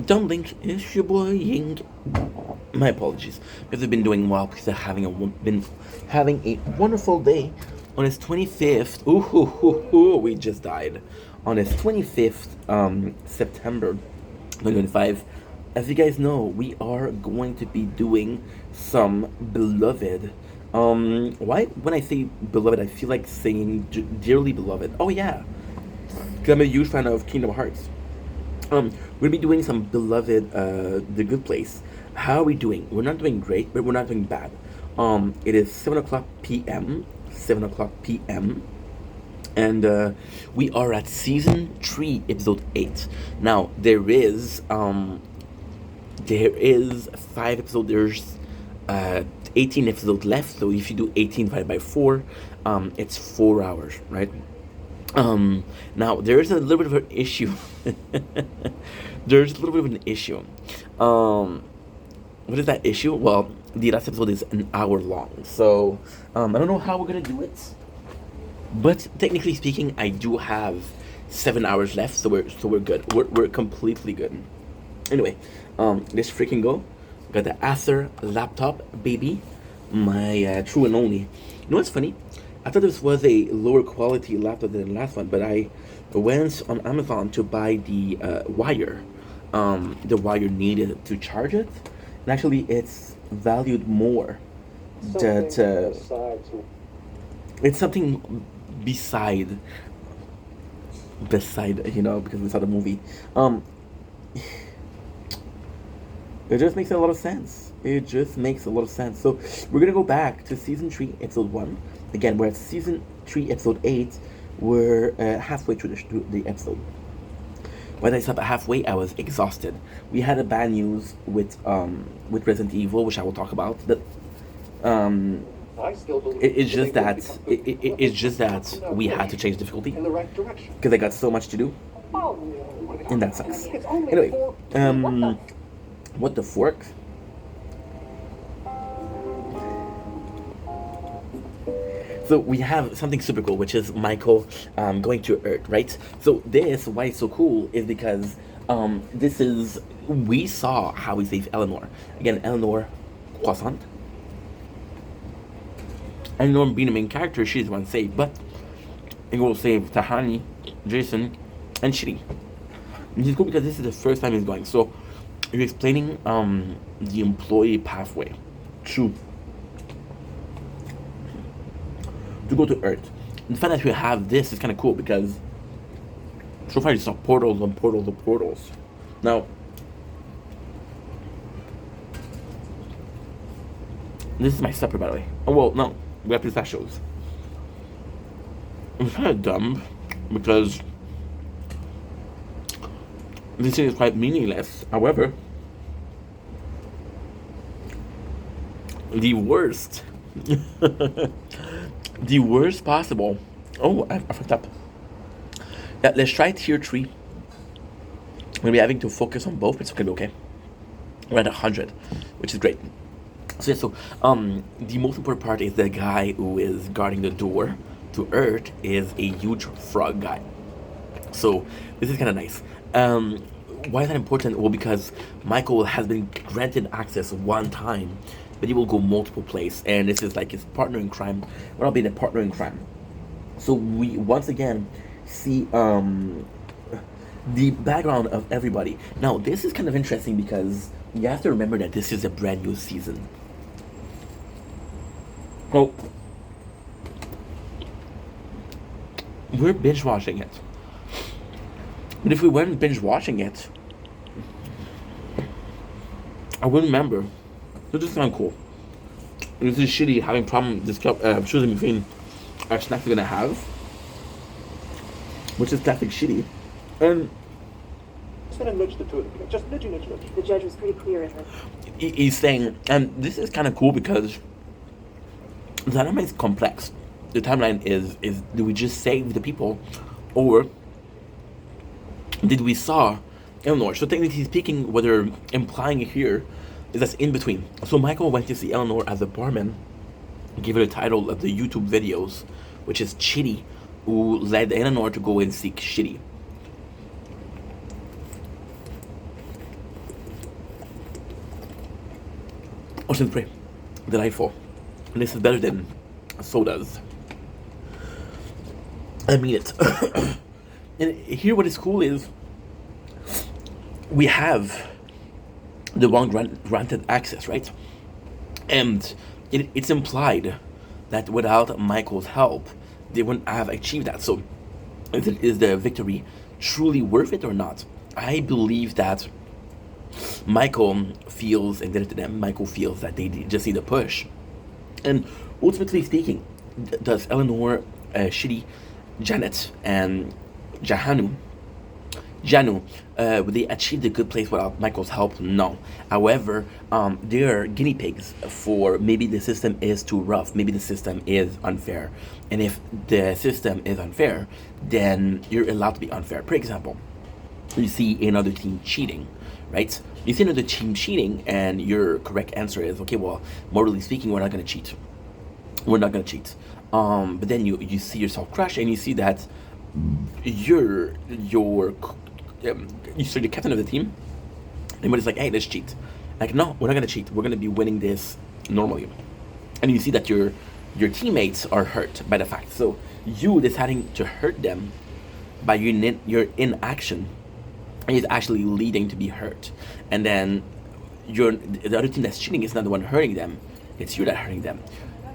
Dumpling, it's your boy Ying. My apologies, because I've been doing well because I've been having a wonderful day. On his 25th, we just died. On his 25th September 2025, as you guys know, we are going to be doing some beloved. Why when I say beloved, I feel like saying dearly beloved. Oh yeah, because I'm a huge fan of Kingdom Hearts. We'll be doing some beloved, The Good Place. How are we doing? We're not doing great, but we're not doing bad. It is 7 o'clock p.m. 7 o'clock p.m. And we are at season 3, episode 8. Now there is 5 episodes. There's 18 episodes left. So if you do 18 divided by 4, it's 4 hours, right? Now there is a little bit of an issue. There's a little bit of an issue. Um, what is that issue? Well, the last episode is an hour long, so I don't know how we're gonna do it. But technically speaking, I do have 7 hours left, so we're good. We're completely good. Anyway, let's freaking go. Got the Acer laptop, baby, my true and only. You know what's funny? I thought this was a lower quality laptop than the last one, but I went on Amazon to buy the wire needed to charge it, and actually it's valued more. That it's something beside because we saw the movie. It just makes a lot of sense. It just makes a lot of sense. So we're gonna go back to season 3, episode 1. Again, we're at season 3, episode 8. We're halfway through the episode. When I stopped halfway, I was exhausted. We had a bad news with Resident Evil, which I will talk about. But um, it's just that we had to change difficulty because I got so much to do, and that sucks. Anyway, what the fork? So we have something super cool, which is Michael going to Earth, right? So this, why it's so cool, is because we saw how he saved Eleanor. Again, Eleanor Croissant. Eleanor being the main character, she's the one saved, but he will save Tahani, Jason, and Shitty. And it's cool because this is the first time he's going. So you're explaining the employee pathway to go to Earth. And the fact that we have this is kind of cool because so far you saw portals and portals and portals. Now, this is my supper, by the way. Oh, well, no, we have pistachios. It's kind of dumb because this thing is quite meaningless. However, the worst, the worst possible. Oh, I fucked up. Yeah, let's try tier 3. We're gonna be having to focus on both, but it's gonna be okay. We're at 100, which is great. So yeah, the most important part is the guy who is guarding the door to Earth is a huge frog guy. So this is kind of nice. Why is that important? Well, because Michael has been granted access one time, but he will go multiple places, and this is like his partner in crime. We're not being a partner in crime. So we once again see the background of everybody. Now this is kind of interesting because you have to remember that this is a brand new season. So we're binge watching it. But if we weren't binge watching it, I wouldn't remember. So this is kind of cool. And this is shitty having problem choosing between our snacks we're gonna have, which is classic shitty. And Just gonna nudge the two of them. Just nudge, nudge, nudge. The judge was pretty clear in her. he's saying, and this is kind of cool because the timeline is complex. The timeline is do we just save the people, or did we saw Eleanor? So technically speaking, what they're implying here is that's in between. So Michael went to see Eleanor as a barman, gave her the title of the YouTube videos, which is Chitty, who led Eleanor to go and seek Shitty. Ocean spray, delightful. And this is better than sodas. I mean it. And here, what is cool is we have the one granted access, right? And it's implied that without Michael's help, they wouldn't have achieved that. So, is the victory truly worth it or not? I believe that Michael feels, and to them, Michael feels that they just need a push. And ultimately speaking, does Eleanor, Shitty, Janet, and Janu, would they achieve the good place without Michael's help? No. However, they're guinea pigs for maybe the system is too rough, maybe the system is unfair. And if the system is unfair, then you're allowed to be unfair. For example, you see another team cheating, right? You see another team cheating, and your correct answer is, okay, well, morally speaking, we're not going to cheat. We're not going to cheat. But then you see yourself crash, and you see that you're the captain of the team, and it's like, hey, let's cheat. Like, no, we're not going to cheat. We're going to be winning this normally. And you see that your teammates are hurt by the fact. So you deciding to hurt them by your inaction is actually leading to be hurt. And then the other team that's cheating is not the one hurting them. It's you that hurting them.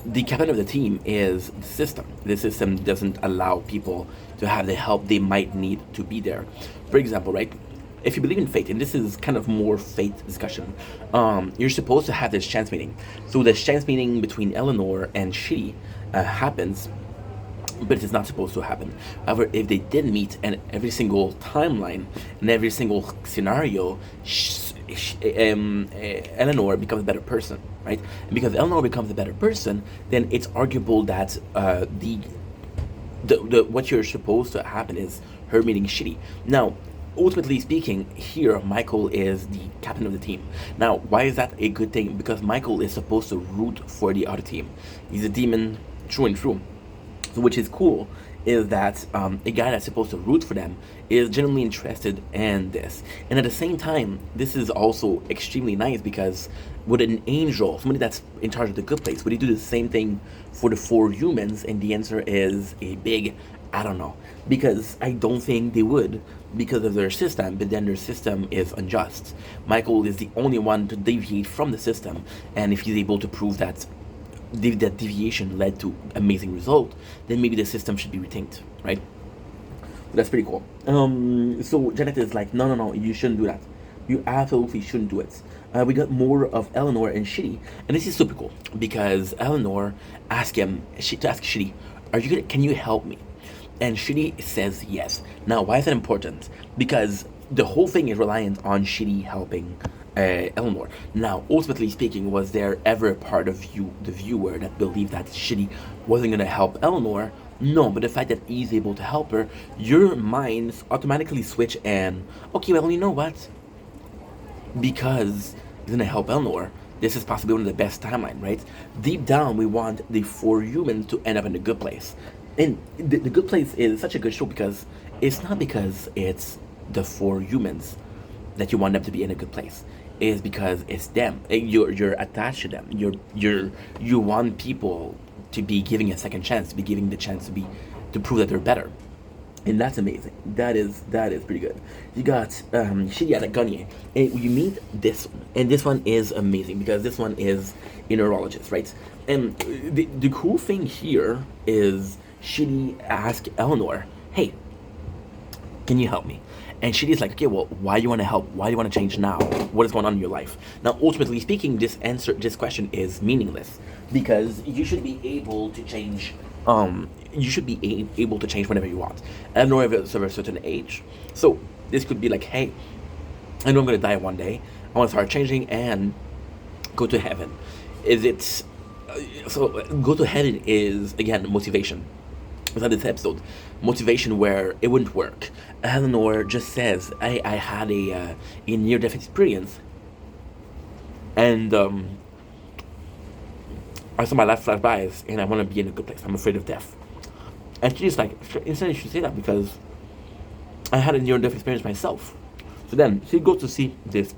The captain of the team is the system. The system doesn't allow people to have the help they might need to be there. For example, right? If you believe in fate, and this is kind of more fate discussion, you're supposed to have this chance meeting. So this chance meeting between Eleanor and Shitty happens, but it's not supposed to happen. However, if they did meet, and every single timeline and every single scenario, Eleanor becomes a better person, right? And because Eleanor becomes a better person, then it's arguable that the what you're supposed to happen is her meeting Shitty. Now, ultimately speaking, here Michael is the captain of the team. Now, why is that a good thing? Because Michael is supposed to root for the other team. He's a demon through and through. So which is cool is that a guy that's supposed to root for them is genuinely interested in this. And at the same time, this is also extremely nice because with an angel, somebody that's in charge of the good place, would he do the same thing for the 4 humans? And the answer is a big, I don't know. Because I don't think they would because of their system, but then their system is unjust. Michael is the only one to deviate from the system, and if he's able to prove that that deviation led to amazing result, then maybe the system should be retained, right? That's pretty cool. So Janet is like, no, you shouldn't do that. You absolutely shouldn't do it. We got more of Eleanor and Shitty, and this is super cool because Eleanor asked Shitty, can you help me? And Shitty says yes. Now, why is that important? Because the whole thing is reliant on Shitty helping Eleanor. Now, ultimately speaking, was there ever a part of the viewer, that believed that Shitty wasn't going to help Eleanor? No, but the fact that he's able to help her, your minds automatically switch and, okay, well, you know what? Because he's going to help Eleanor, this is possibly one of the best timeline, right? Deep down, we want the 4 humans to end up in the good place. And the good place is such a good show because it's not because it's the 4 humans that you want them to be in a good place. Is because it's them. You're attached to them. You want people to be giving a second chance, to be giving the chance to prove that they're better, and that's amazing. That is pretty good. You got Shitty at Gunye, and you meet this one, and this one is amazing because this one is a neurologist, right? And the cool thing here is Shitty asked Eleanor, "Hey, can you help me?" And Shitty's like, okay, well, why do you want to help? Why do you want to change now? What is going on in your life? Now, ultimately speaking, this question is meaningless because you should be able to change. You should be able to change whenever you want. Eleanor is of a certain age, so this could be like, hey, I know I'm going to die one day. I want to start changing and go to heaven. So go to heaven is again motivation. Without this episode, motivation where it wouldn't work. Eleanor just says, I had a near-death experience, and I saw my life flash by, and I want to be in a good place. I'm afraid of death. And she's like, instead you should say that because I had a near-death experience myself. So then she goes to see this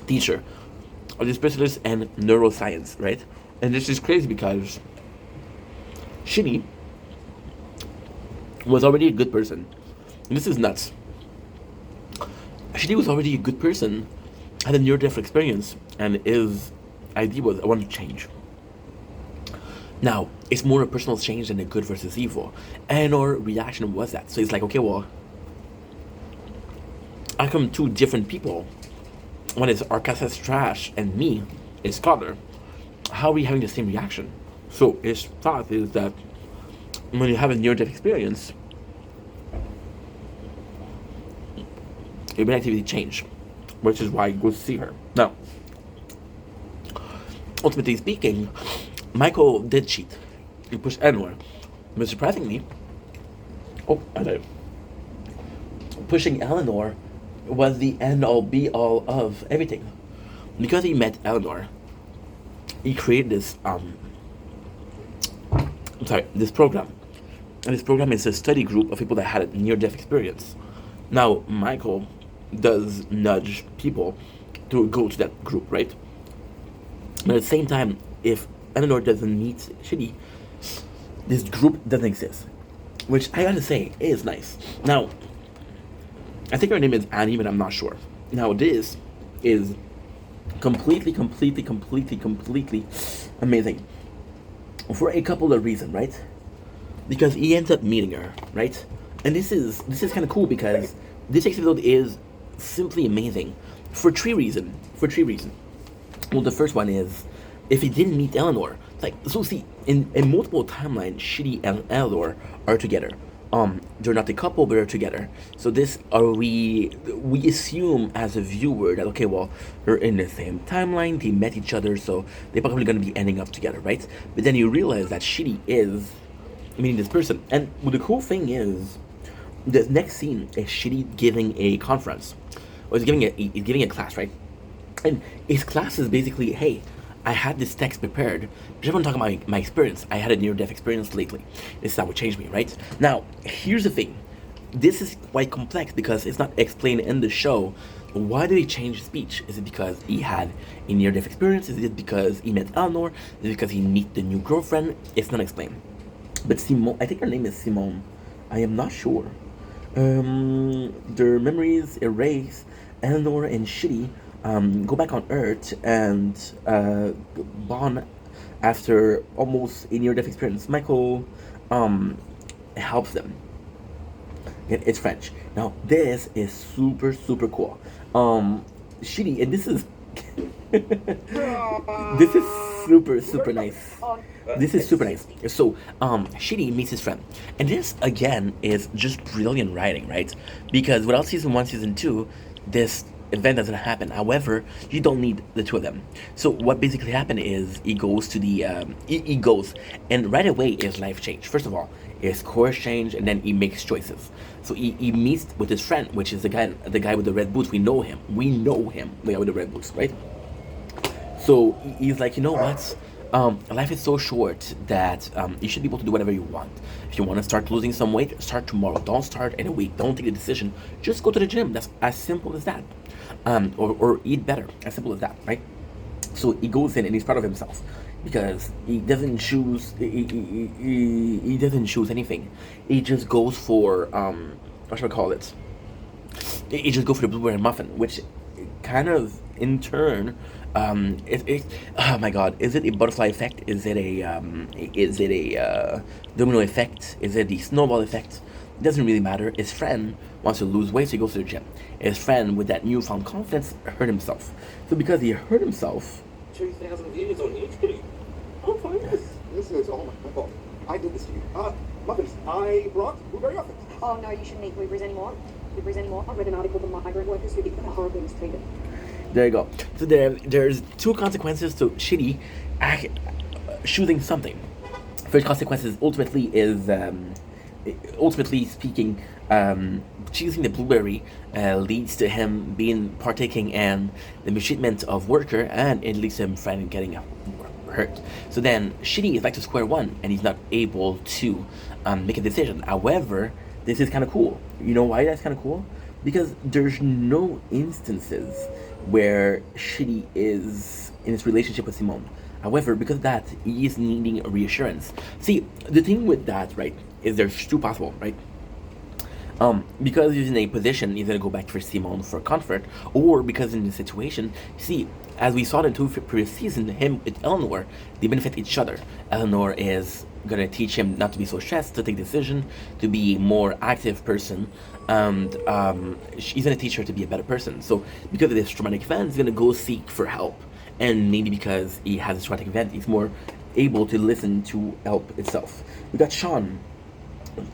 teacher, the specialist in neuroscience, right? And this is crazy because Shitty was already a good person. And this is nuts. Shitty was already a good person, had a near-death experience, and his idea was, I want to change. Now, it's more a personal change than a good versus evil. And our reaction was that. So it's like, okay, well, I come two different people. One is Arcasas Trash and me is Scholar. How are we having the same reaction? So his thought is that when you have a near-death experience, your brain activity change, which is why he goes to see her. Now, ultimately speaking, Michael did cheat. He pushed Eleanor. But surprisingly, pushing Eleanor was the end-all be-all of everything. Because he met Eleanor, he created this this program. And this program is a study group of people that had a near-death experience. Now, Michael does nudge people to go to that group, right? But at the same time, if Eleanor doesn't meet Shitty, this group doesn't exist. Which I gotta say is nice. Now, I think her name is Annie, but I'm not sure. Now, this is completely amazing. For a couple of reasons, right? Because he ends up meeting her, right? And this is kind of cool because this episode is simply amazing for three reasons. Well, the first one is if he didn't meet Eleanor, so see in multiple timelines, Shitty and Eleanor are together. They're not a couple, but they're together. So we assume as a viewer that okay, well, they're in the same timeline, they met each other, so they're probably gonna be ending up together, right? But then you realize that Shitty is meeting this person, and the cool thing is, the next scene is Shitty giving a conference, or he's giving a class, right? And his class is basically, hey, I had this text prepared. Just want to talk about my experience. I had a near-death experience lately. This is how it changed me, right? Now, here's the thing. This is quite complex because it's not explained in the show. Why did he change his speech? Is it because he had a near-death experience? Is it because he met Eleanor? Is it because he met the new girlfriend? It's not explained. But Simone, I think her name is Simone. I am not sure. Their memories erase. Eleanor and Shitty go back on Earth and bond after almost a near-death experience. Michael helps them. It's French. Now this is super cool. Shitty, and this is this is super nice. This is super nice. So, Shitty meets his friend. And this, again, is just brilliant writing, right? Because without season 1, season 2, this event doesn't happen. However, you don't need the two of them. So what basically happened is he goes to the, he goes, and right away his life changed. First of all, his course changed, and then he makes choices. So he meets with his friend, which is the guy with the red boots. We know him, the guy with the red boots, right? So he's like, you know what? Life is so short that you should be able to do whatever you want. If you want to start losing some weight, start tomorrow. Don't start in a week. Don't take a decision. Just go to the gym. That's as simple as that. Or eat better. As simple as that, right? So he goes in and he's proud of himself because he doesn't choose. He doesn't choose anything. He just goes for what should I call it? He just goes for the blueberry muffin, which kind of in turn. Oh my god, is it a butterfly effect? Is it a domino effect? Is it the snowball effect? It doesn't really matter. His friend wants to lose weight, so he goes to the gym. His friend, with that newfound confidence, hurt himself. So because he hurt himself... 2,000 views on YouTube. Oh, fine. This is all my fault. I did this to you. Muffins. I brought blueberry muffins. Oh, no, you shouldn't eat blueberries anymore. I read an article from migrant workers who eat them are horribly mistreated. There you go. So there's two consequences to Shitty choosing something. First consequence is ultimately speaking, choosing the blueberry leads to him partaking in the mistreatment of worker, and it leads to him finally getting hurt. So then Shitty is back to square one, and he's not able to make a decision. However, this is kind of cool. You know why that's kind of cool? because there's no instances where Shitty is in his relationship with Simone. However, because of that, he is needing a reassurance. See, the thing with that, right, is there's two possible, right? Because he's in a position, he's gonna go back for Simone for comfort, or because in the situation, see, as we saw in two previous seasons, him with Eleanor, they benefit each other. Eleanor is gonna teach him not to be so stressed, to take decision, to be more active person, and she's gonna teach her to be a better person. So because of this traumatic event, he's gonna go seek for help, and maybe because he has this traumatic event, he's more able to listen to help itself. We got Sean.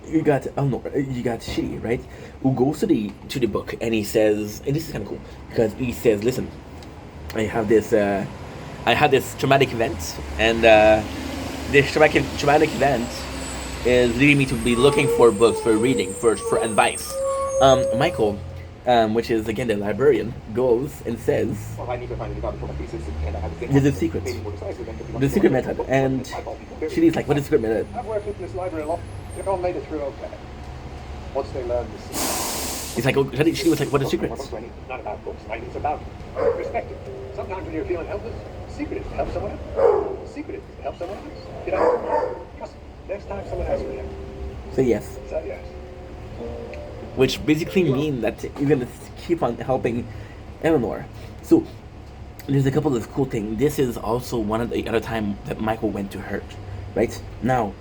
You got Eleanor, you got Shitty, right? Who goes to the book and he says, and this is kind of cool because he says, "Listen, I have this traumatic event, and this traumatic event is leading me to be looking for books for reading, for advice." Michael, which is again the librarian, goes and says, Well, I need to find a for my thesis, and I have to think "There's a about secret, maybe more precisely than could be the secret method." And Shitty's like, "What is the secret method?" I've worked in this library a lot. They've all made it through okay. Once they learn the secret. He's like, "Oh," Shitty was like, "What is the secret?" It's not about books, right? It's about perspective. Sometimes when you're feeling helpless, the secret is to help someone else. The secret is to help someone else. You know, trust me. Next time someone asks for help, Say yes. say yes. Which basically mean that you're gonna keep on helping Eleanor. So there's a couple of cool things. This is also one of the other time that Michael went to hurt, right? Now,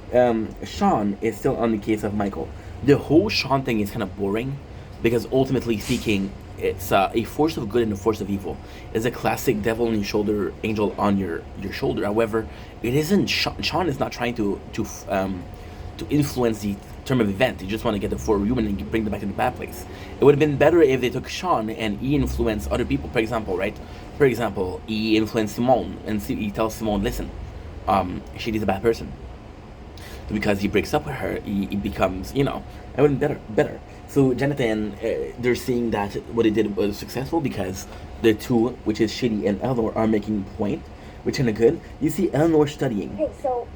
Sean is still on the case of Michael. The whole Sean thing is kind of boring because ultimately speaking, it's a force of good and a force of evil. It's a classic devil on your shoulder, angel on your shoulder. However, it isn't. Sean is not trying to influence the term of event. You just want to get the four human and bring them back to the bad place. It would have been better if they took Sean and he influenced other people. For example, right? For example, he influenced Simone and he tells Simone, "Listen, she's a bad person." Because he breaks up with her, he becomes, it would be better. So Jonathan, they're seeing that what they did was successful because the two, which is Shitty and Eleanor, are making point, which is kind of good. You see Eleanor studying. Hey, so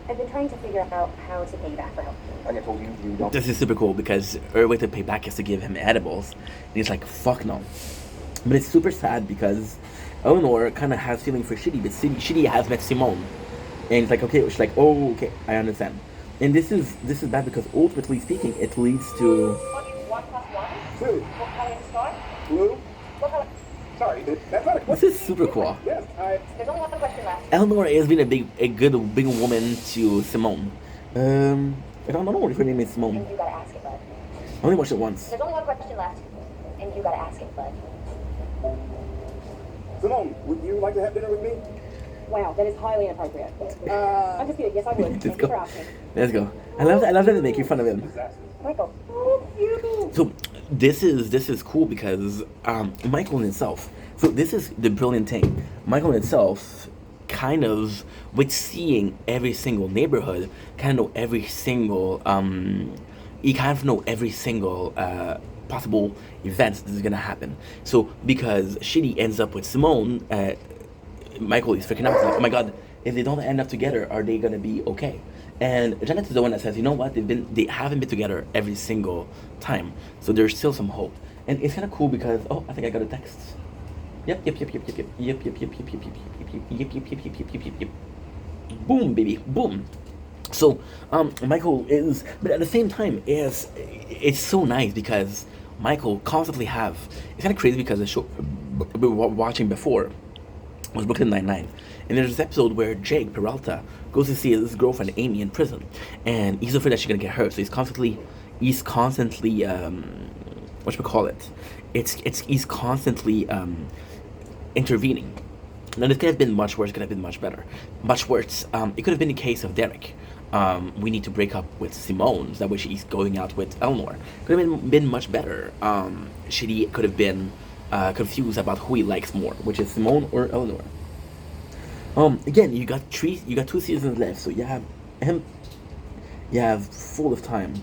I've been trying to figure out how to pay you back for help. Like I told you, you don't. This is super cool because her way to pay back is to give him edibles. And he's like, "Fuck no." But it's super sad because Eleanor kind of has feeling for Shitty, but Shitty has met Simone. And it's like, okay, she's like, "Oh, okay, I understand." And this is bad because ultimately speaking, it leads to... One plus one? Two. What color is the star? Blue. What color? Sorry, that's not a This question. is super cool. Yes, There's only one question left. Eleanor has been a good big woman to Simone. I don't know if her name is Simone. And you gotta ask it, bud. I only watched it once. There's only one question left, and you gotta ask it, bud. Simone, would you like to have dinner with me? Wow, that is highly inappropriate. I'm just kidding. Yes, I would. Let's Thank go. you for asking. Let's go. I love that they're making fun of him. Michael. Oh, you. So this is cool because Michael in itself. So this is the brilliant thing. Michael in itself, kind of with seeing every single neighborhood, kind of know every single he kind of know every single possible events that is gonna happen. So because Shitty ends up with Simone, Michael is freaking out. He's like, "Oh my god, if they don't end up together, are they gonna be okay?" And Janet is the one that says, "You know what? They haven't been together every single time, so there's still some hope." And it's kind of cool because I think I got a text. Yep. Boom, baby, boom. So Michael is, but at the same time, it's so nice because Michael constantly have. It's kind of crazy because the show we were watching before was Brooklyn Nine-Nine. And there's this episode where Jake Peralta goes to see his girlfriend Amy in prison, and he's afraid that she's gonna get hurt. So he's constantly, he's constantly intervening. Now this could have been much worse. Could have been much better, much worse. It could have been the case of Derek. We need to break up with Simone. That way she's going out with Eleanor. Could have been much better. Shitty could have been confused about who he likes more, which is Simone or Eleanor. Again, you got 2 seasons left, so you have him. You have full of time.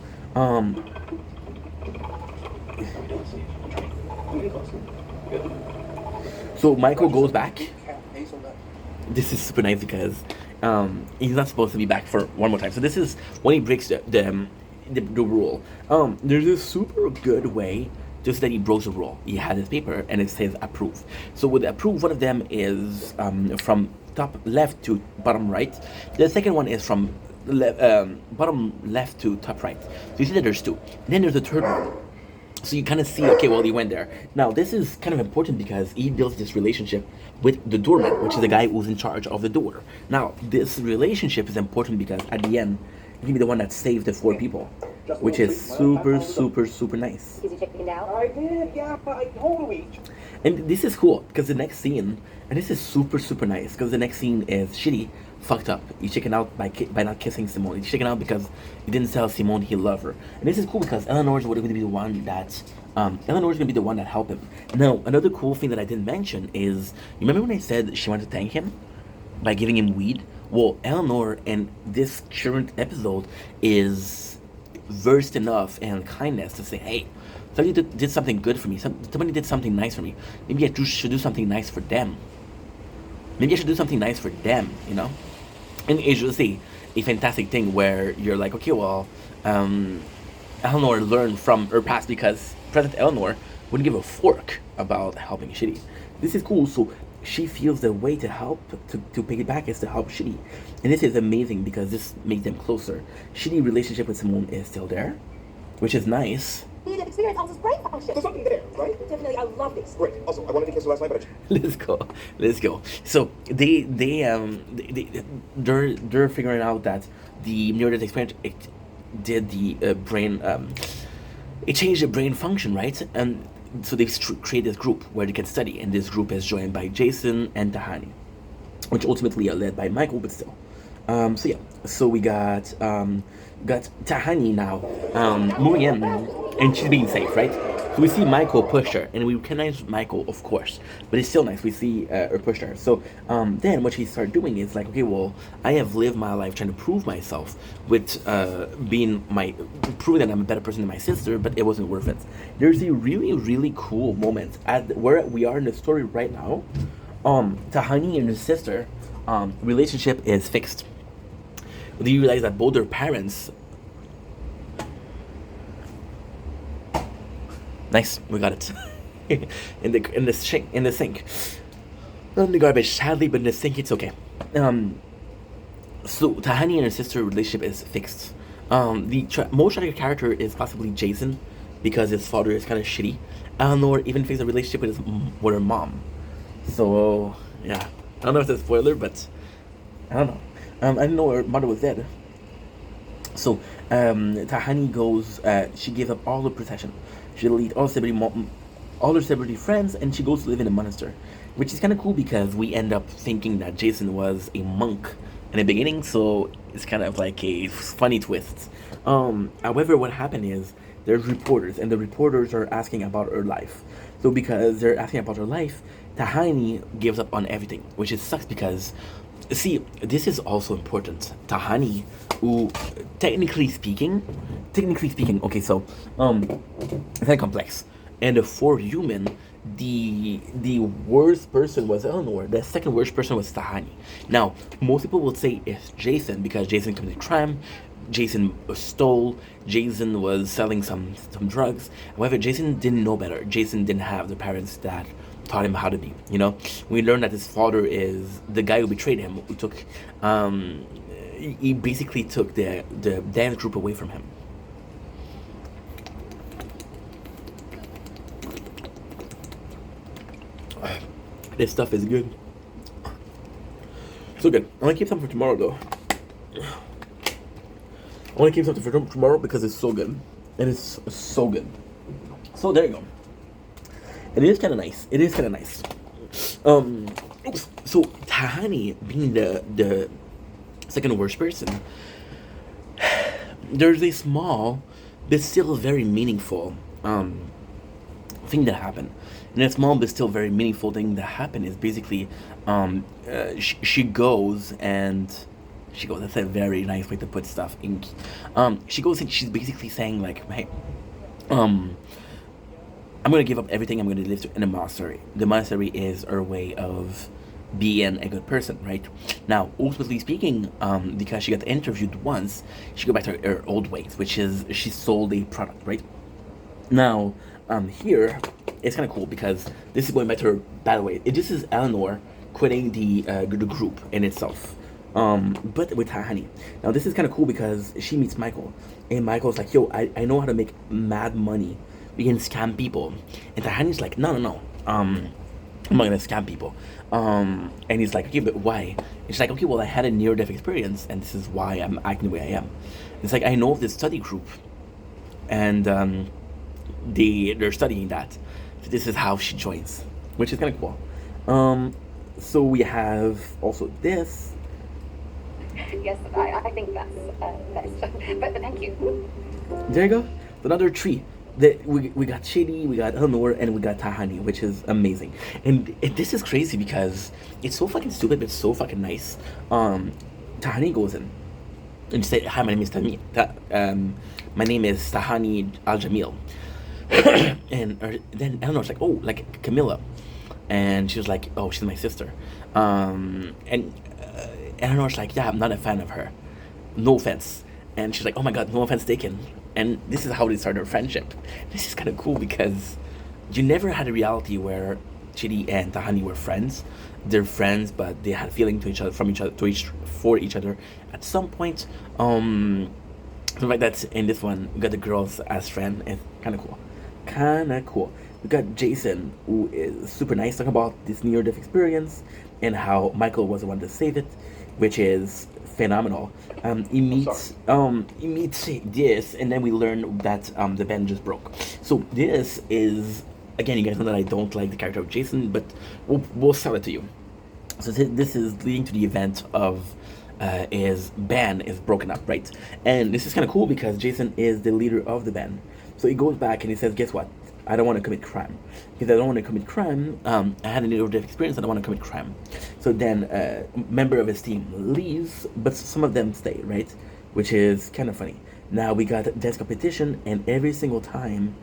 So Michael goes back. This is super nice because he's not supposed to be back for one more time. So this is when he breaks the rule. There's a super good way just that he broke the rule. He had his paper and it says approve. So with approve, one of them is from top left to bottom right. The second one is from bottom left to top right. So you see that there's two. And then there's a third one. So you kind of see, okay, well, he went there. Now, this is kind of important because he builds this relationship with the doorman, which is the guy who's in charge of the door. Now, this relationship is important because at the end, he can be the one that saved the 4 people, which is super, super, super nice. Is he checking out? I did, yeah, but I totally. And this is cool because the next scene, and this is super, super nice because the next scene is Shitty fucked up. He's checking out by not kissing Simone. He's checking out because he didn't tell Simone he loved her. And this is cool because Eleanor's going to be the one that helped him. Now, another cool thing that I didn't mention is, you remember when I said she wanted to thank him by giving him weed? Well, Eleanor in this current episode is versed enough in kindness to say, hey, somebody did something good for me. Somebody did something nice for me. Maybe I should do something nice for them. Maybe I should do something nice for them, you know? And it's just a fantastic thing where you're like, okay, well, Eleanor learned from her past because present Eleanor wouldn't give a fork about helping Shitty. This is cool, so she feels the way to help, to pay it back is to help Shitty. And this is amazing because this makes them closer. Shitty relationship with Simone is still there, which is nice. He did experience Elsa's brain function. There's something there, right? Definitely, I love this. Great. Also, I wanted to kiss her last night, but Let's go. So they're figuring out that the near-death experience did the brain it changed the brain function, right? And so they've created this group where they can study, and this group is joined by Jason and Tahani, which ultimately are led by Michael, but still. So yeah, so we got Tahani now moving in, and she's being safe, right? So we see Michael push her, and we recognize Michael, of course, but it's still nice. We see her push her. So then what she started doing is like, okay, well, I have lived my life trying to prove myself with proving that I'm a better person than my sister, but it wasn't worth it. There's a really, really cool moment at where we are in the story right now. Tahani and his sister relationship is fixed. They realize that both their parents. Nice, we got it. in the sink. Not in the garbage, sadly, but in the sink it's okay. So Tahani and her sister relationship is fixed. The most tragic character is possibly Jason, because his father is kind of shitty. Eleanor even fixed a relationship with her mom. So yeah, I don't know if it's a spoiler, but I don't know. I didn't know her mother was dead. So Tahani goes. She gives up all her possession. She'll eat all her celebrity friends, and she goes to live in a monastery, which is kind of cool because we end up thinking that Jason was a monk in the beginning. So it's kind of like a funny twist. However, what happened is there's reporters, and the reporters are asking about her life. So because they're asking about her life, Tahani gives up on everything, which sucks because. See, this is also important. Tahani, who, technically speaking, okay, so, it's kind of complex. And for human, the worst person was Eleanor. The second worst person was Tahani. Now, most people will say it's Jason because Jason committed crime. Jason stole. Jason was selling some drugs. However, Jason didn't know better. Jason didn't have the parents that taught him how to be, you know. We learned that his father is the guy who betrayed him, who took he basically took the dance group away from him. This stuff is good. So good. I want to keep some for tomorrow though. I want to keep something for tomorrow because it's so good. It is so good. So there you go. It is kind of nice. So Tahani being the second worst person, there's a small but still very meaningful thing that happened. And that small but still very meaningful thing that happened is basically she goes. That's a very nice way to put stuff. She goes and she's basically saying like, hey, I'm going to give up everything. I'm going to live in a monastery. The monastery is her way of being a good person, right? Now, ultimately speaking, because she got interviewed once, she go back to her old ways, which is she sold a product, right? Now, Here, it's kind of cool because this is going back to her. By the way, this is Eleanor quitting the group in itself. But with Tahani. Now this is kind of cool because she meets Michael, and Michael's like, "Yo, I know how to make mad money. We can scam people." And Tahani's like, "No. I'm not gonna scam people." And he's like, "Okay, but why?" And she's like, "Okay, well, I had a near-death experience, and this is why I'm acting the way I am." And it's like, I know of this study group, and they're studying that. So this is how she joins, which is kind of cool. So we have also this. Yes, I think that's best. But thank you. There you go. Another tree. We got Chidi, we got Eleanor, and we got Tahani, which is amazing. And this is crazy because it's so fucking stupid, but it's so fucking nice. Tahani goes in and she said, "Hi, my name is my name is Tahani Al Jamil." And then Eleanor's like, "Oh, like Camilla," and she was like, "Oh, she's my sister." And Eleanor's like, "Yeah, I'm not a fan of her. No offense." And she's like, "Oh my god, no offense taken." And this is how they started their friendship. This is kind of cool because you never had a reality where Chidi and Tahani were friends. They're friends, but they had feeling to each other, for each other. At some point, something like that. In this one, we got the girls as friends. It's kind of cool. We got Jason, who is super nice, talking about this near-death experience and how Michael was the one to save it, which is phenomenal. He meets this, and then we learn that the band just broke. So this is, again, you guys know that I don't like the character of Jason, but we'll sell it to you. So this is leading to the event of his band is broken up, right? And this is kind of cool because Jason is the leader of the band. So he goes back and he says, "Guess what? I don't want to commit crime. Because I don't want to commit crime, I had a near-death experience, I don't want to commit crime." So then a member of his team leaves, but some of them stay, right? Which is kind of funny. Now we got dance competition, and every single time,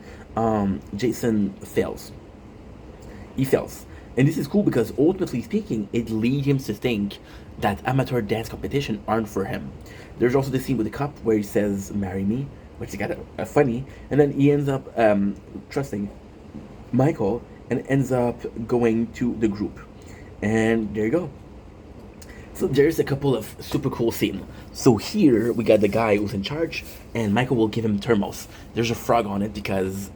Jason fails. He fails. And this is cool because ultimately speaking, it leads him to think that amateur dance competition aren't for him. There's also the scene with the cup where he says, "Marry me," which is kind of funny, and then he ends up trusting Michael and ends up going to the group. And there you go. So there's a couple of super cool scenes. So here we got the guy who's in charge, and Michael will give him thermos. There's a frog on it because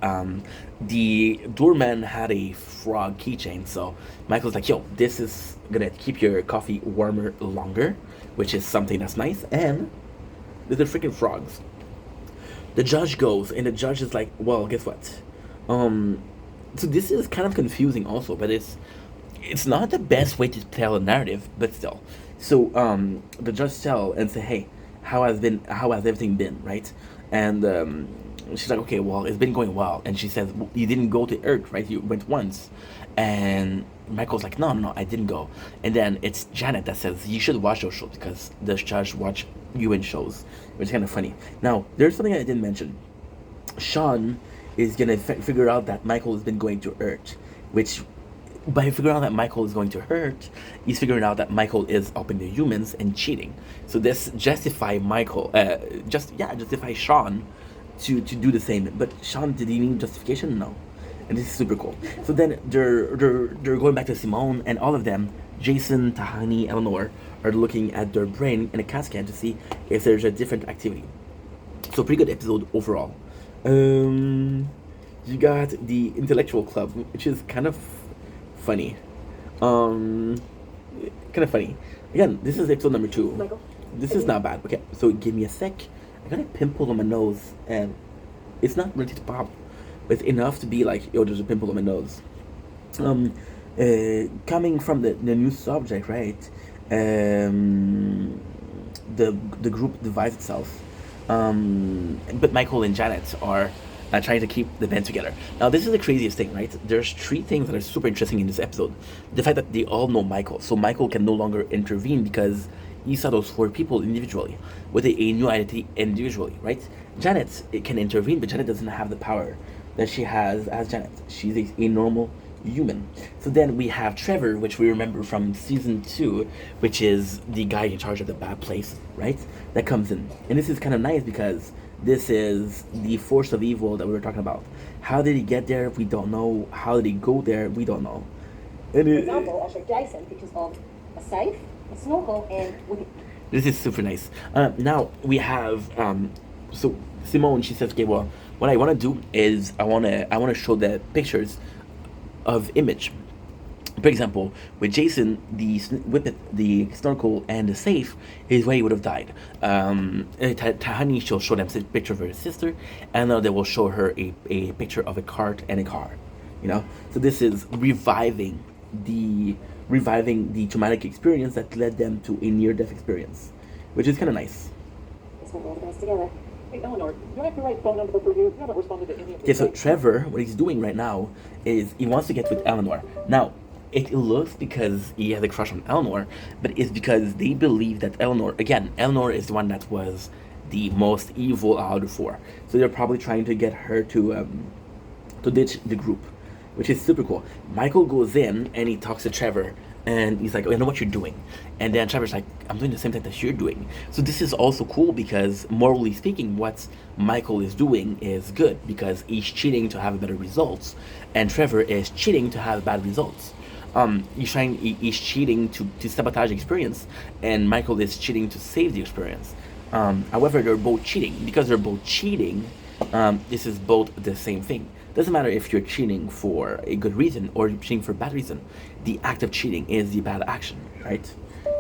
the doorman had a frog keychain. So Michael's like, "Yo, this is gonna keep your coffee warmer longer," which is something that's nice. And there's the freaking frogs. The judge goes, and the judge is like, "Well, guess what?" So this is kind of confusing also, but it's not the best way to tell a narrative, but still. So the judge tell and say, "Hey, how has everything been, right?" And she's like, "Okay, well, it's been going well." And she says, "You didn't go to Earth, right? You went once." And Michael's like, No, I didn't go." And then it's Janet that says, "You should watch those shows because the judge watch you in shows," which is kind of funny. Now, there's something I didn't mention. Sean is gonna figure out that Michael has been going to Earth, which by figuring out that Michael is going to Earth, he's figuring out that Michael is helping the humans and cheating. So this justify justify Sean to do the same. But Sean, did he need justification? No. And this is super cool. So then they're going back to Simone, and all of them, Jason, Tahani, Eleanor, are looking at their brain in a CAT scan to see if there's a different activity. So pretty good episode overall. You got the intellectual club, which is kind of funny. Again, this is episode number 2. Michael? This is not bad. Okay, so give me a sec. I got a pimple on my nose, and it's not ready to pop, but it's enough to be like, "Yo, there's a pimple on my nose." Coming from the new subject, right? The group divides itself. But Michael and Janet are trying to keep the band together. Now, this is the craziest thing, right? There's 3 things that are super interesting in this episode. The fact that they all know Michael, so Michael can no longer intervene because he saw those 4 people individually, with a new identity individually, right? Janet can intervene, but Janet doesn't have the power that she has as Janet. She's a normal human. So then we have Trevor, which we remember from season 2, which is the guy in charge of the bad place, right? That comes in. And this is kind of nice because This is the force of evil that we were talking about. How did he get there? We don't know. How did he go there? We don't know. And For example, I'll show Jason pictures of a safe, a snorkel, and this is super nice. Now we have so Simone. She says, "Okay, well, what I want to do is I want to show the pictures of image. For example, with Jason, the whippet, the snorkel, and the safe is where he would have died. Tahani, she'll show them a picture of her sister, and they will show her a picture of a cart and a car. You know, so this is reviving the traumatic experience that led them to a near-death experience, which is kind of nice. Let's not all guys together. Hey, Eleanor, do I have the right phone number for you? You haven't responded to any of the Okay, so Trevor, what he's doing right now is he wants to get with Eleanor. Now, it looks because he has a crush on Eleanor, but it's because they believe that Eleanor is the one that was the most evil out of the four. So they're probably trying to get her to ditch the group, which is super cool. Michael goes in and he talks to Trevor, and he's like, "Oh, I know what you're doing." And then Trevor's like, "I'm doing the same thing that you're doing." So this is also cool because morally speaking, what Michael is doing is good because he's cheating to have better results, and Trevor is cheating to have bad results. He's cheating to sabotage the experience, and Michael is cheating to save the experience. However, they're both cheating. Because they're both cheating, this is both the same thing. Doesn't matter if you're cheating for a good reason or you're cheating for a bad reason. The act of cheating is the bad action, right?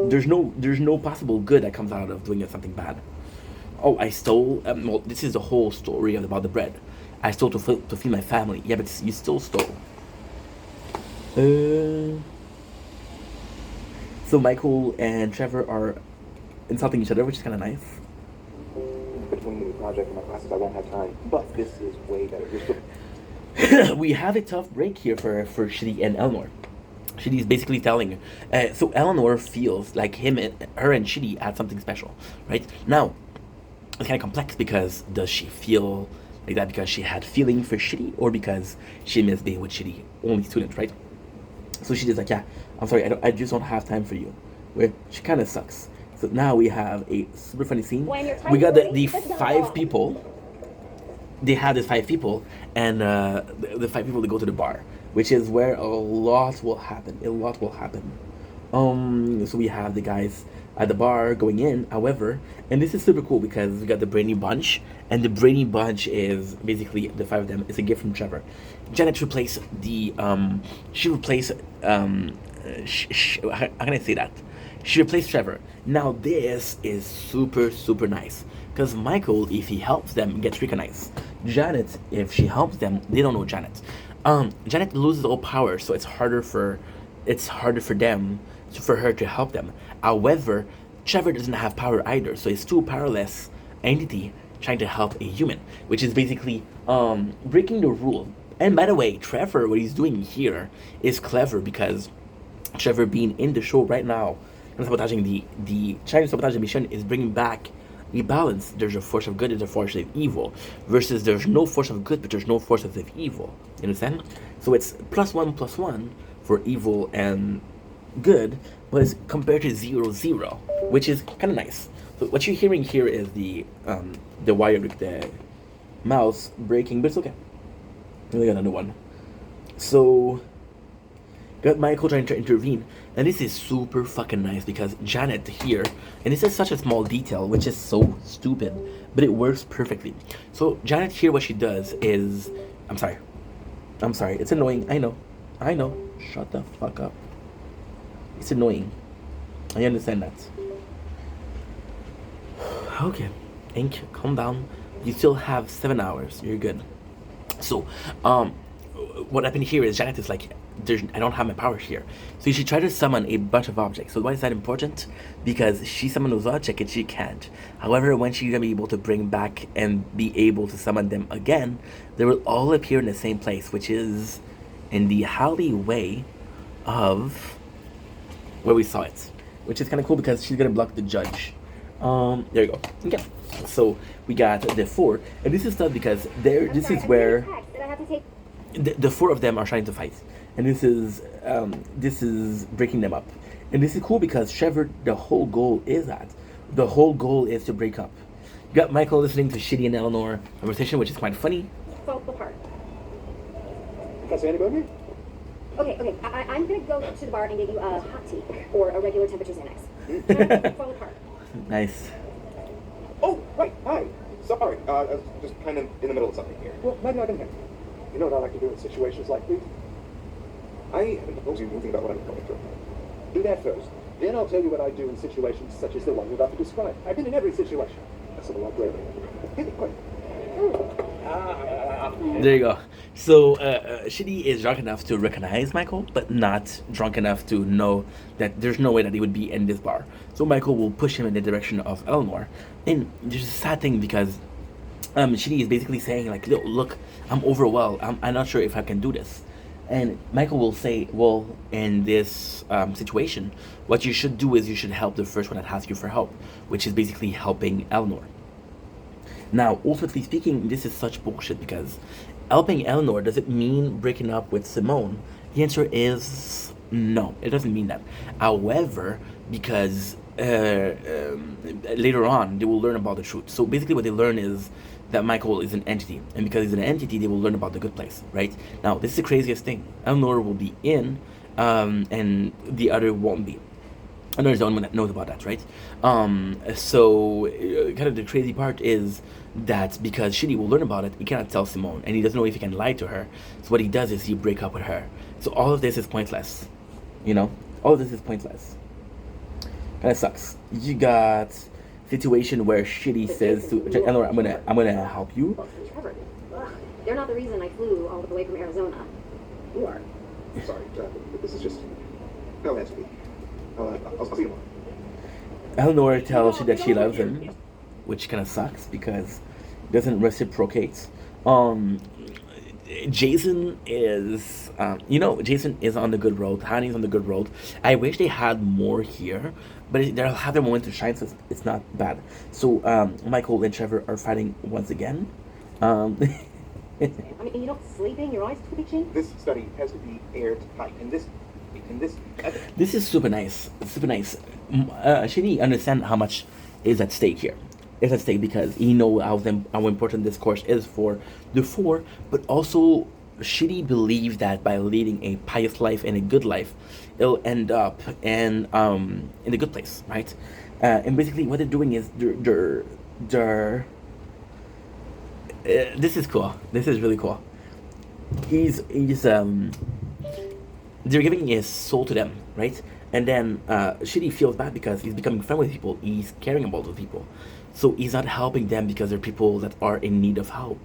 There's no possible good that comes out of doing something bad. Oh, I stole. Well, this is the whole story about the bread. I stole to feed my family. Yeah, but you still stole. So Michael and Trevor are insulting each other, which is kind of nice. Between the project and my classes, I won't have time. But this is way better. You're still... We have a tough break here for Shitty and Eleanor. Shitty is basically telling her. So Eleanor feels like her and Shitty had something special, right? Now, it's kind of complex because does she feel like that because she had feeling for Shitty or because she missed being with Shitty, only student, right? So she is like, yeah, I'm sorry, I just don't have time for you. Where she kind of sucks. So now we have a super funny scene. We got the 5 people. They have these 5 people, and the 5 people that go to the bar, which is where a lot will happen. So we have the guys at the bar going in. However, and this is super cool because we got the Brainy Bunch, and the Brainy Bunch is basically the 5 of them. It's a gift from Trevor. Janet replaced how can I say that? She replaced Trevor. Now this is super, super nice. Because Michael, if he helps them, gets recognized. Janet, if she helps them, they don't know Janet. Janet loses all power, so it's harder for them, for her to help them. However, Trevor doesn't have power either, so it's 2 powerless entity trying to help a human, which is basically breaking the rule. And by the way, Trevor, what he's doing here is clever because Trevor being in the show right now and sabotaging the Chinese sabotage mission is bringing back the balance. There's a force of good, there's a force of evil, versus there's no force of good, but there's no force of evil. You understand? So it's +1/+1 for evil and good, but it's compared to 0/0, which is kind of nice. So what you're hearing here is the wire, the mouse breaking, but it's okay. We got another one. So got Michael trying to intervene, and this is super fucking nice because Janet here, and this is such a small detail which is so stupid, but it works perfectly. So Janet here, what she does is, I'm sorry, it's annoying, I know, shut the fuck up. It's annoying, I understand that. Okay, Ink, calm down. You still have 7 hours, you're good. So, what happened here is Janet is like, I don't have my power here. So she tried to summon a bunch of objects. So why is that important? Because she summoned those objects and she can't. However, when she's going to be able to bring back and be able to summon them again, they will all appear in the same place, which is in the alleyway of where we saw it. Which is kind of cool because she's going to block the judge. There you go. Okay. So we got the 4. And this is tough because this is where the 4 of them are trying to fight. And this is breaking them up. And this is cool because Trevor, the whole goal is to break up. got Michael listening to Shitty and Eleanor conversation, which is quite funny. Fall apart. Professor Antigone? Okay. I'm gonna go to the bar and get you a hot tea or a regular temperature Xanax. Fall apart. Nice. Oh, right. Hi. Sorry. I was just kind of in the middle of something here. Well, maybe I can help. You know what I like to do in situations like these? I haven't told you anything about what I'm going through. Do that first. Then I'll tell you what I do in situations such as the one you're about to describe. I've been in every situation. That's a lot greater. Hey, quick. There you go. So Shitty is drunk enough to recognize Michael, but not drunk enough to know that there's no way that he would be in this bar. So Michael will push him in the direction of Eleanor. And there's a sad thing because Shitty is basically saying like, look, I'm overwhelmed. I'm not sure if I can do this. And Michael will say, well, in this situation, what you should do is you should help the first one that asks you for help, which is basically helping Eleanor. Now, ultimately speaking, this is such bullshit because helping Eleanor doesn't mean breaking up with Simone. The answer is no, it doesn't mean that. However, because later on they will learn about the truth. So basically what they learn is that Michael is an entity, and because he's an entity, they will learn about the good place, right? Now, this is the craziest thing. Eleanor will be in, and the other won't be. Eleanor is the only one that knows about that, right? So kind of the crazy part is that because Shitty will learn about it, he cannot tell Simone, and he doesn't know if he can lie to her. So what he does is he break up with her. So all of this is pointless, you know? All of this is pointless. Kind of sucks. You got situation where Shitty says to Eleanor, I'm gonna help you. Trevor, they're not the reason I flew all the way from Arizona. You are. Sorry, this is just... No, answer me. I'll see you tomorrow. Eleanor tells you that she loves him, which kind of sucks because it doesn't reciprocate. Jason is, Jason is on the good road. Honey's on the good road. I wish they had more here, but they'll have their moment to shine, so it's not bad. So Michael and Trevor are fighting once again. I mean, you're not sleeping, your eyes twitching. This study has to be airtight, and this... This is super nice. Super nice. Shitty understand how much is at stake here. It's at stake because he knows how important this course is for the four, but also Shitty believes that by leading a pious life and a good life, it'll end up in a good place, right? And basically, what they're doing is they're this is cool. This is really cool. They're giving his soul to them, right? And then Shitty feels bad because he's becoming friends with people. He's caring about those people. So he's not helping them because they're people that are in need of help,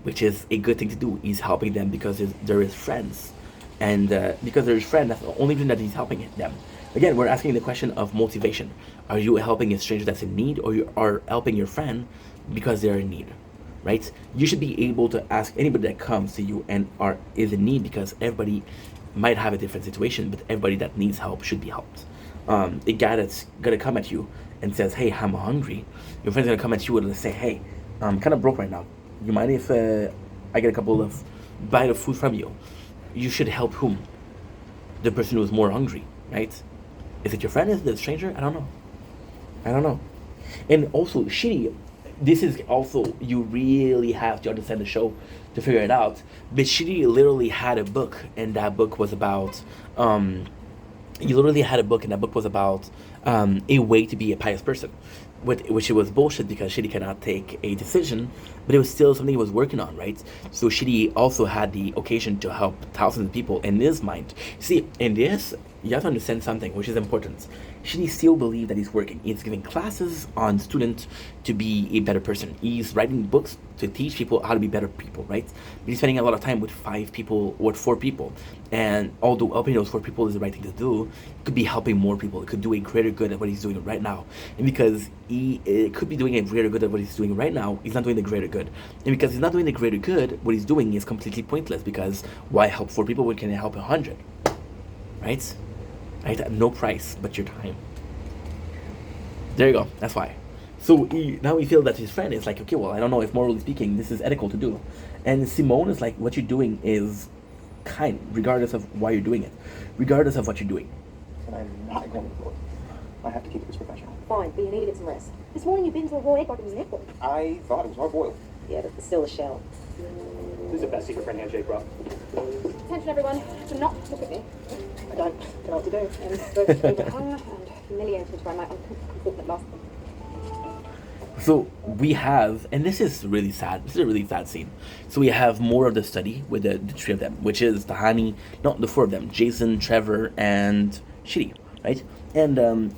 which is a good thing to do. He's helping them because they're his friends. And because they're his friend, that's the only reason that he's helping them. Again, we're asking the question of motivation. Are you helping a stranger that's in need, or you are helping your friend because they're in need? Right? You should be able to ask anybody that comes to you and is in need, because everybody might have a different situation, but everybody that needs help should be helped. A guy that's gonna come at you and says, hey, I'm hungry, your friend's gonna come at you and say, hey, I'm kind of broke right now. You mind if I get a couple of bite of food from you? You should help whom? The person who's more hungry, right? Is it your friend? Is it a stranger? I don't know. And also, Shitty, this is also, you really have to understand the show to figure it out. But Shitty literally had a book, and that book was about, a way to be a pious person. Which it was bullshit because Shitty cannot take a decision, but it was still something he was working on, right? So Shitty also had the occasion to help thousands of people in his mind. See, in this, you have to understand something, which is important. Shitty still believed that he's working. He's giving classes on students to be a better person. He's writing books to teach people how to be better people, right? But he's spending a lot of time with 4 people. And although helping those 4 people is the right thing to do, it could be helping more people. It could do a greater good at what he's doing right now. And because he could be doing a greater good at what he's doing right now, he's not doing the greater good. And because he's not doing the greater good, what he's doing is completely pointless, because why help 4 people when can I help 100? Right? Right? At no price but your time. There you go. That's why. So now we feel that his friend is like, okay, well, I don't know if morally speaking this is ethical to do. And Simone is like, what you're doing is kind, regardless of why you're doing it, regardless of what you're doing. And I'm not going to do it. I have to keep this professional. Fine, but you need to get some rest. This morning you've been to a raw egg like it was an apple. I thought it was hard boiled. Yeah, but it's still a shell. This is the best secret friend handshake, bro. Attention, everyone. Do not look at me. I don't know what to do. I'm both overhung and humiliated by my unfortunate loss. So we have, and this is really sad. This is a really sad scene. So we have more of the study with the three of them, which is Tahani, not the four of them, Jason, Trevor, and Shitty, right? And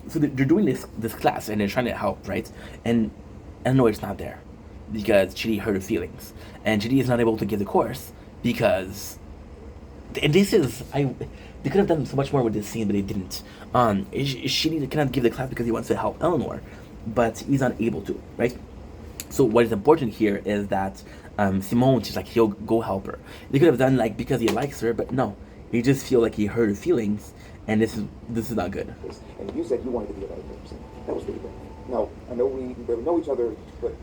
so they're doing this class, and they're trying to help, right? And Eleanor's not there because Shitty hurt her feelings, and Shitty is not able to give the course because, and this is they could have done so much more with this scene, but they didn't. Shitty cannot give the class because he wants to help Eleanor, but he's not able to, right? So what is important here is that Simone, she's like, he'll go help her. They could have done like because he likes her, but no, he just feel like he hurt her feelings, and this is not good. And you said you wanted to be a better person. That was really good. Now, I know we know each other, but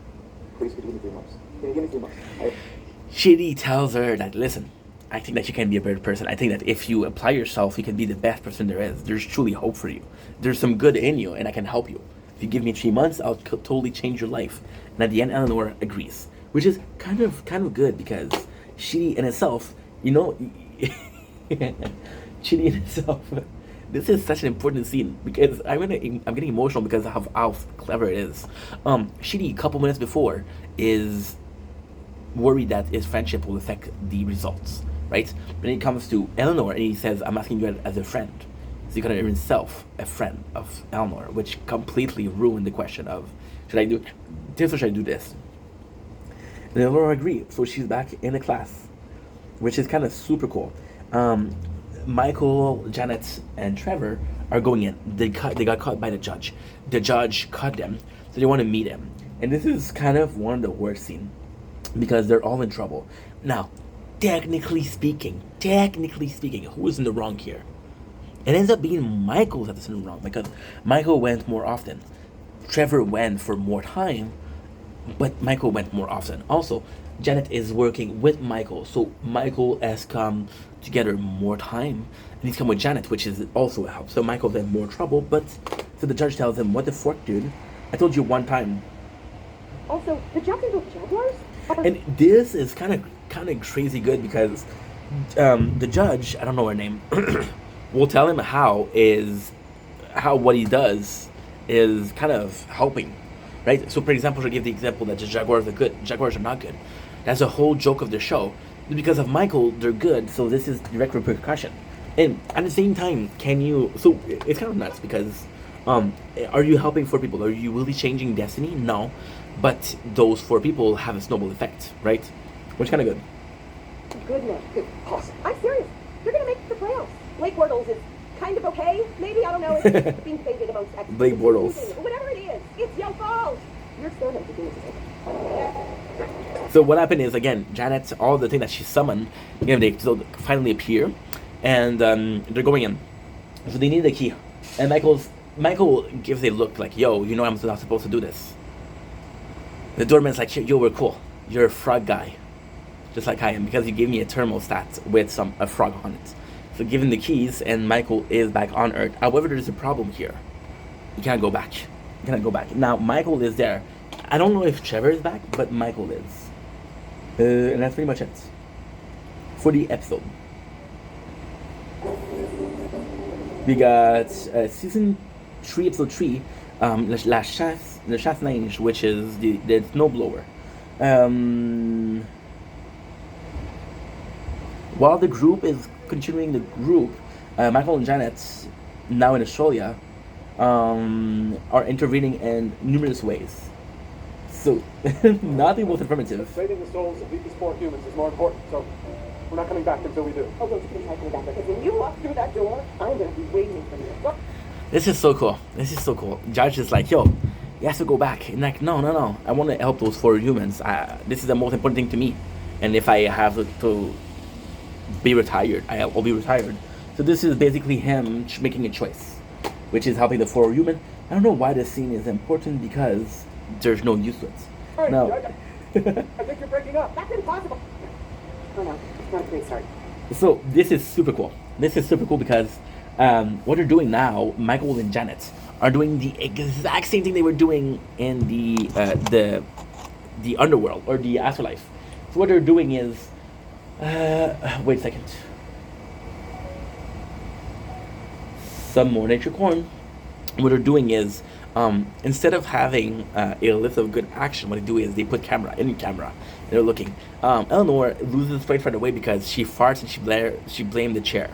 please give me 3 months. Can you give me 3 months? Shitty tells her that, listen, I think that you can be a better person. I think that if you apply yourself, you can be the best person there is. There's truly hope for you. There's some good in you, and I can help you. If you give me 3 months, I'll totally change your life. And at the end, Eleanor agrees, which is kind of good because Shitty in itself, you know, Shitty in itself. This is such an important scene because I'm getting emotional because of how clever it is. Shitty, a couple minutes before, is worried that his friendship will affect the results, right? When it comes to Eleanor, and he says, I'm asking you as a friend. So he considered himself a friend of Eleanor, which completely ruined the question of, should I do this or should I do this? And Eleanor agreed, so she's back in the class, which is kind of super cool. Michael, Janet, and Trevor are going in. They got caught by the judge. The judge caught them, so they want to meet him. And this is kind of one of the worst scenes because they're all in trouble. Now, technically speaking, who is in the wrong here? It ends up being Michael that's in the wrong because Michael went more often. Trevor went for more time, but Michael went more often. Also, Janet is working with Michael, so Michael has come together more time, and he's come with Janet, which is also a help. So Michael's in more trouble, but so the judge tells him, "What the fuck, dude? I told you one time." Also, the Jacksonville Jaguars? And this is kind of crazy good because the judge, I don't know her name, will tell him how what he does is kind of helping, right? So, for example, she'll give the example that the Jaguars are good, Jaguars are not good. That's a whole joke of the show. Because of Michael, they're good, so this is direct repercussion. And at the same time, so it's kind of nuts because are you helping 4 people? Are you really changing destiny? No. But those 4 people have a snowball effect, right? Which is kind of good. Goodness. Awesome. I'm serious. You're going to make the playoffs. Blake Bortles is kind of okay. Maybe, I don't know. It's being debated amongst experts. Blake Bortles. Whatever it is, it's your fault. Your experiment to do this is over. So what happened is, again, Janet, all the things that she summoned, they finally appear, and they're going in. So they need the key. And Michael gives a look like, yo, you know I'm not supposed to do this. The doorman's like, yo, we're cool. You're a frog guy. Just like I am, because you gave me a thermostat with a frog on it. So give him the keys, and Michael is back on Earth. However, there's a problem here. You can't go back. Now, Michael is there. I don't know if Trevor is back, but Michael is. And that's pretty much it for the episode. We got season 3, episode 3, La Chasse Neige, which is the snowblower. While the group is continuing the group, Michael and Janet, now in Australia, are intervening in numerous ways. So, nothing was affirmative. Saving the souls of these 4 humans is more important, so we're not coming back until we do. Oh, don't you please help me back, because when you walk through that door, I'm going to be waiting for you. This is so cool. Judge is like, yo, he has to go back. And like, no. I want to help those 4 humans. This is the most important thing to me. And if I have to be retired, I'll be retired. So this is basically him making a choice, which is helping the 4 human. I don't know why this scene is important because there's no use to it. Hey, No. I think you're breaking up. That's impossible. Oh no, it's not a great start. So this is super cool. Because what they're doing now, Michael and Janet are doing the exact same thing they were doing in the underworld or the afterlife. So what they're doing is, wait a second. Some more nature corn. What they're doing is, instead of having a list of good action, what they do is they put camera. And they're looking. Eleanor loses point right away because she farts and she blamed the chair.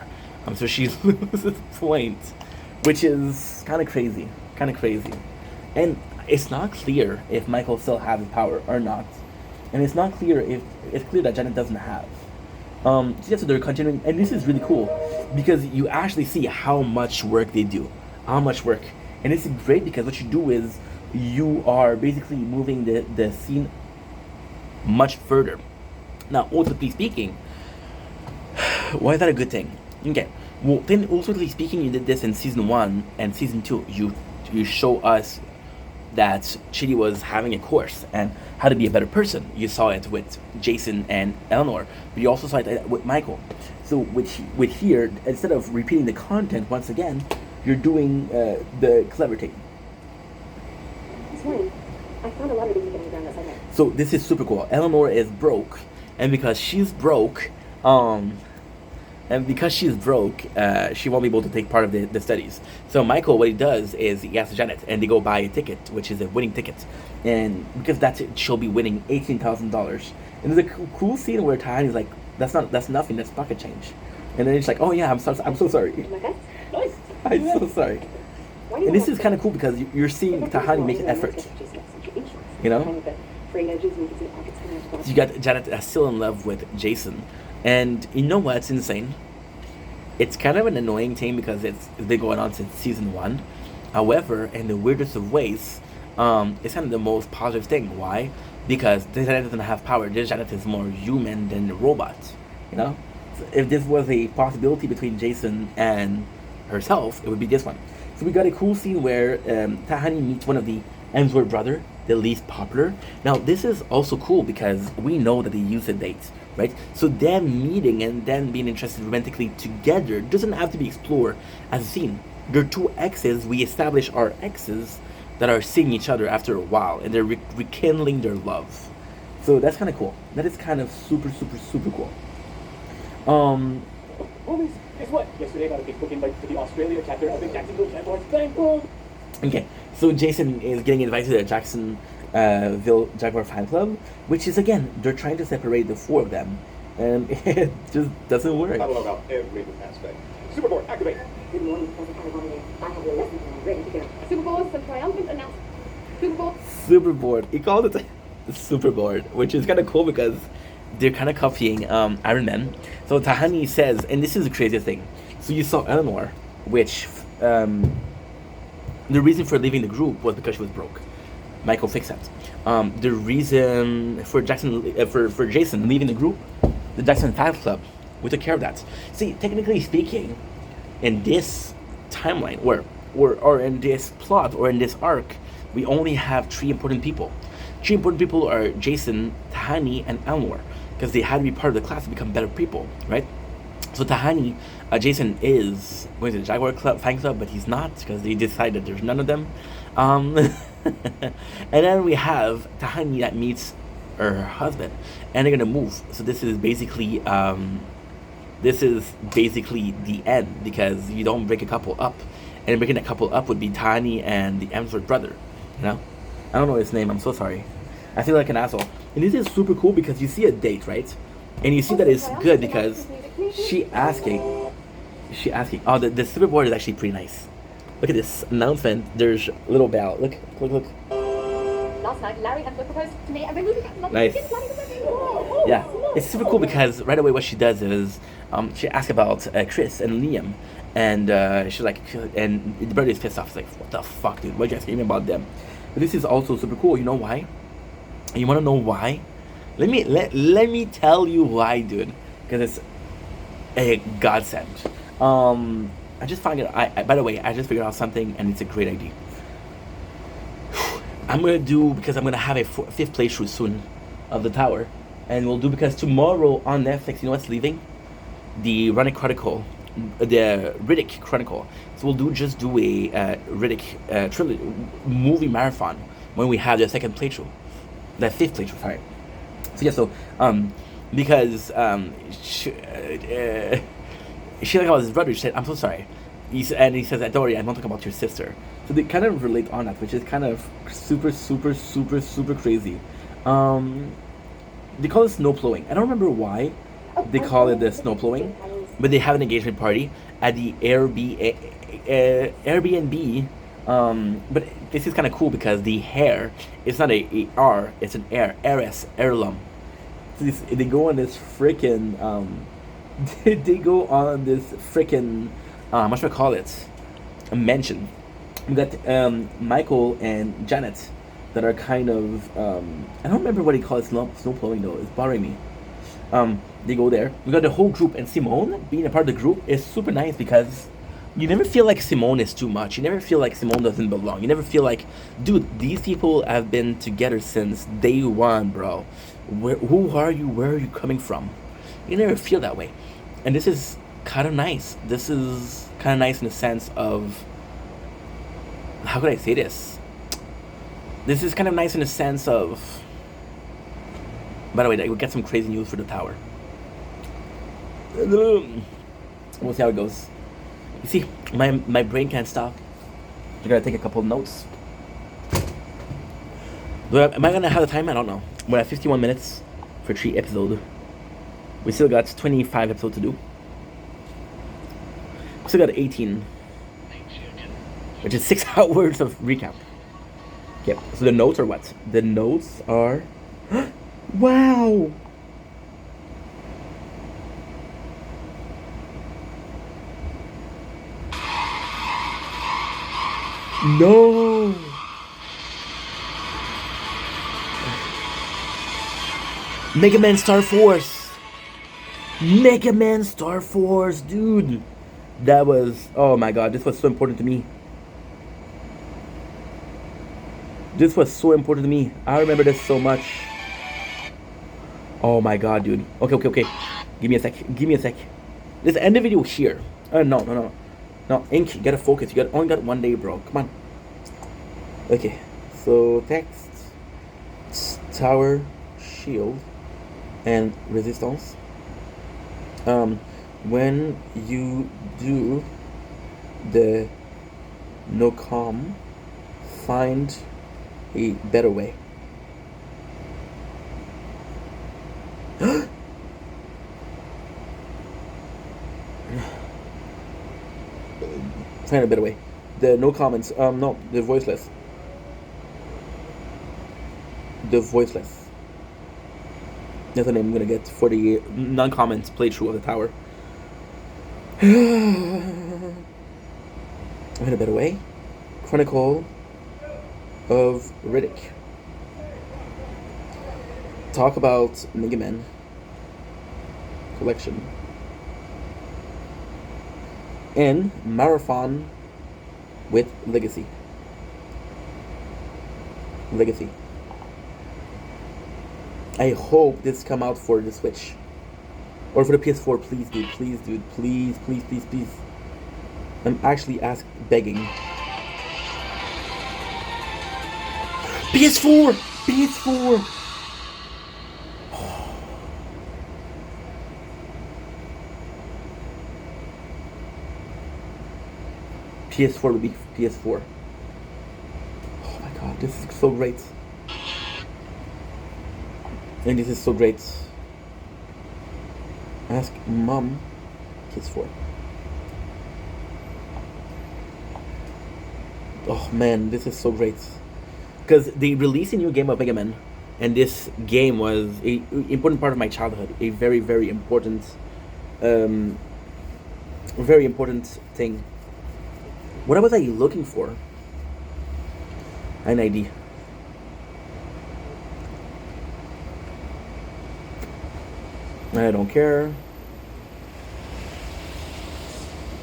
So she loses points, which is kind of crazy. And it's not clear if Michael still has the power or not. And it's not clear if it's clear that Janet doesn't have. So yeah, so they're continuing, and this is really cool because you actually see how much work they do. How much work. And it's great because what you do is you are basically moving the scene much further. Now, ultimately speaking, why is that a good thing? Okay, well, then ultimately speaking, you did this in season 1 and season 2. You show us that Chidi was having a course and how to be a better person. You saw it with Jason and Eleanor, but you also saw it with Michael. So with here, instead of repeating the content once again, you're doing the clever thing. This morning, I found a lot of things getting around outside there. So this is super cool. Eleanor is broke, and because she's broke, she won't be able to take part of the studies. So Michael, what he does is he asks Janet, and they go buy a ticket, which is a winning ticket, and because that's it, she'll be winning $18,000. And there's a cool scene where Tahani's like, "That's nothing. That's pocket change," and then it's like, "Oh yeah, I'm so sorry. Okay? Nice. I'm so sorry." And this is kind of cool because you're seeing Tahani make an effort. You know? You got Janet still in love with Jason. And you know what's insane? It's kind of an annoying thing because it's been going on since season 1. However, in the weirdest of ways, it's kind of the most positive thing. Why? Because Janet doesn't have power. Janet is more human than a robot. You know? So if this was a possibility between Jason and herself, it would be this one. So we got a cool scene where Tahani meets one of the Hemsworth brother, the least popular. Now this is also cool because we know that they used to date, right? So them meeting and then being interested romantically together doesn't have to be explored as a scene. They're two exes. We establish our exes that are seeing each other after a while, and they're rekindling their love. So that's kind of cool. That is kind of super cool. Homies, guess what? Yesterday I got a big book invite to the Australia chapter of the Jacksonville Jaguars playing pool. Okay, so Jason is getting invited to the Jacksonville Jaguar fan club, which is, again, they're trying to separate the 4 of them, and it just doesn't work. Catalog about every aspect. Superboard, activate. Good morning, President California. I have your lesson plan ready to go. Superboard, some triumphant announcement. Superboard. Superboard. He called it the Superboard, which is kind of cool because they're kind of copying Iron Man. So Tahani says, and this is the craziest thing. So you saw Eleanor, which the reason for leaving the group was because she was broke. Michael fixed that. The reason for Jason leaving the group, the Jackson Fan Club, we took care of that. See, technically speaking, in this timeline, or in this plot, or in this arc, we only have 3 important people. 3 important people are Jason, Tahani, and Eleanor, because they had to be part of the class to become better people, right? So Tahani, Jason is going to the Jaguar fan club, but he's not because they decided there's none of them. And then we have Tahani that meets her husband, and they're gonna move. So this is basically the end because you don't break a couple up, and breaking a couple up would be Tahani and the Hemsworth brother. You know, I don't know his name. I'm so sorry. I feel like an asshole. And this is super cool because you see a date, right? And you see that it's good because she asking. Oh, the Superboard is actually pretty nice. Look at this announcement. There's a little bell. Look. Last night, Larry Hemsworth proposed to me, and we're moving back to London. Nice. We've been planning the wedding. Yeah, it's super cool because right away what she does is she asks about Chris and Liam, and she's like, and the brother is pissed off. He's like, what the fuck, dude? Why are you asking me about them? But this is also super cool. You know why? You want to know why? Let me tell you why, dude. Because it's a godsend. I just found it. By the way, I just figured out something, and it's a great idea. I'm gonna have a 5th playthrough soon of the tower, and we'll do because tomorrow on Netflix, you know what's leaving? The Running Chronicle the Riddick Chronicle. So we'll just do a Riddick trilogy movie marathon when we have the second playthrough, the fifth playthrough. Sorry. So yeah, so because she like about his brother. She said, "I'm so sorry," he says, "Don't worry, I'm not talking about your sister." So they kind of relate on that, which is kind of super crazy. They call it snow plowing. I don't remember why they call it the snow plowing, but they have an engagement party at the Airbnb. But this is kind of cool because the hair, it's not a R, it's an heiress, heirloom. So they go on this freaking they go on this freaking what should I call it? A mansion. We got Michael and Janet that are kind of I don't remember what he calls snow plowing though. It's bothering me. They go there. We got the whole group, and Simone being a part of the group is super nice because you never feel like Simone is too much. You never feel like Simone doesn't belong. You never feel like, dude, these people have been together since day one, bro. Who are you? Where are you coming from? You never feel that way. And this is kind of nice. This is kind of nice in the sense of, how could I say this? This is kind of nice in the sense of, by the way, we get some crazy news for the tower. We'll see how it goes. You see, my brain can't stop. I gotta take a couple of notes. Am I gonna have the time? I don't know. We're at 51 minutes for 3 episodes. We still got 25 episodes to do. We still got 18, which is 6 hours of recap. Okay, so the notes are what? The notes are... Wow! No! Mega Man Star Force! Mega Man Star Force, dude! That was... Oh my god, this was so important to me. This was so important to me. I remember this so much. Oh my god, dude. Okay. Give me a sec. Let's end the video here. No. No, Ink, you gotta focus. You only got 1 day, bro. Come on. Okay, so text, tower, shield, and resistance. When you do the no com, find a better way. Find a better way. The no comments. No, the voiceless. The voiceless. That's the name I'm gonna get for the non-comments playthrough of the tower. Find a better way. Chronicle of Riddick. Talk about Mega Man collection. And marathon with Legacy. I hope this come out for the Switch. Or for the PS4, please dude, please. I'm actually begging. PS4! PS4 would be PS4. Oh my god, this is so great. And this is so great. Ask mom, PS4. Oh man, this is so great. Because they released a new game of Mega Man, and this game was an important part of my childhood. A very, very important thing. What was I looking for? An ID. I don't care.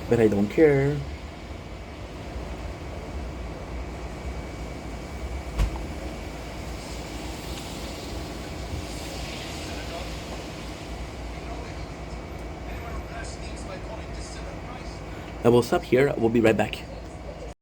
But I don't care. I will stop here. We'll be right back.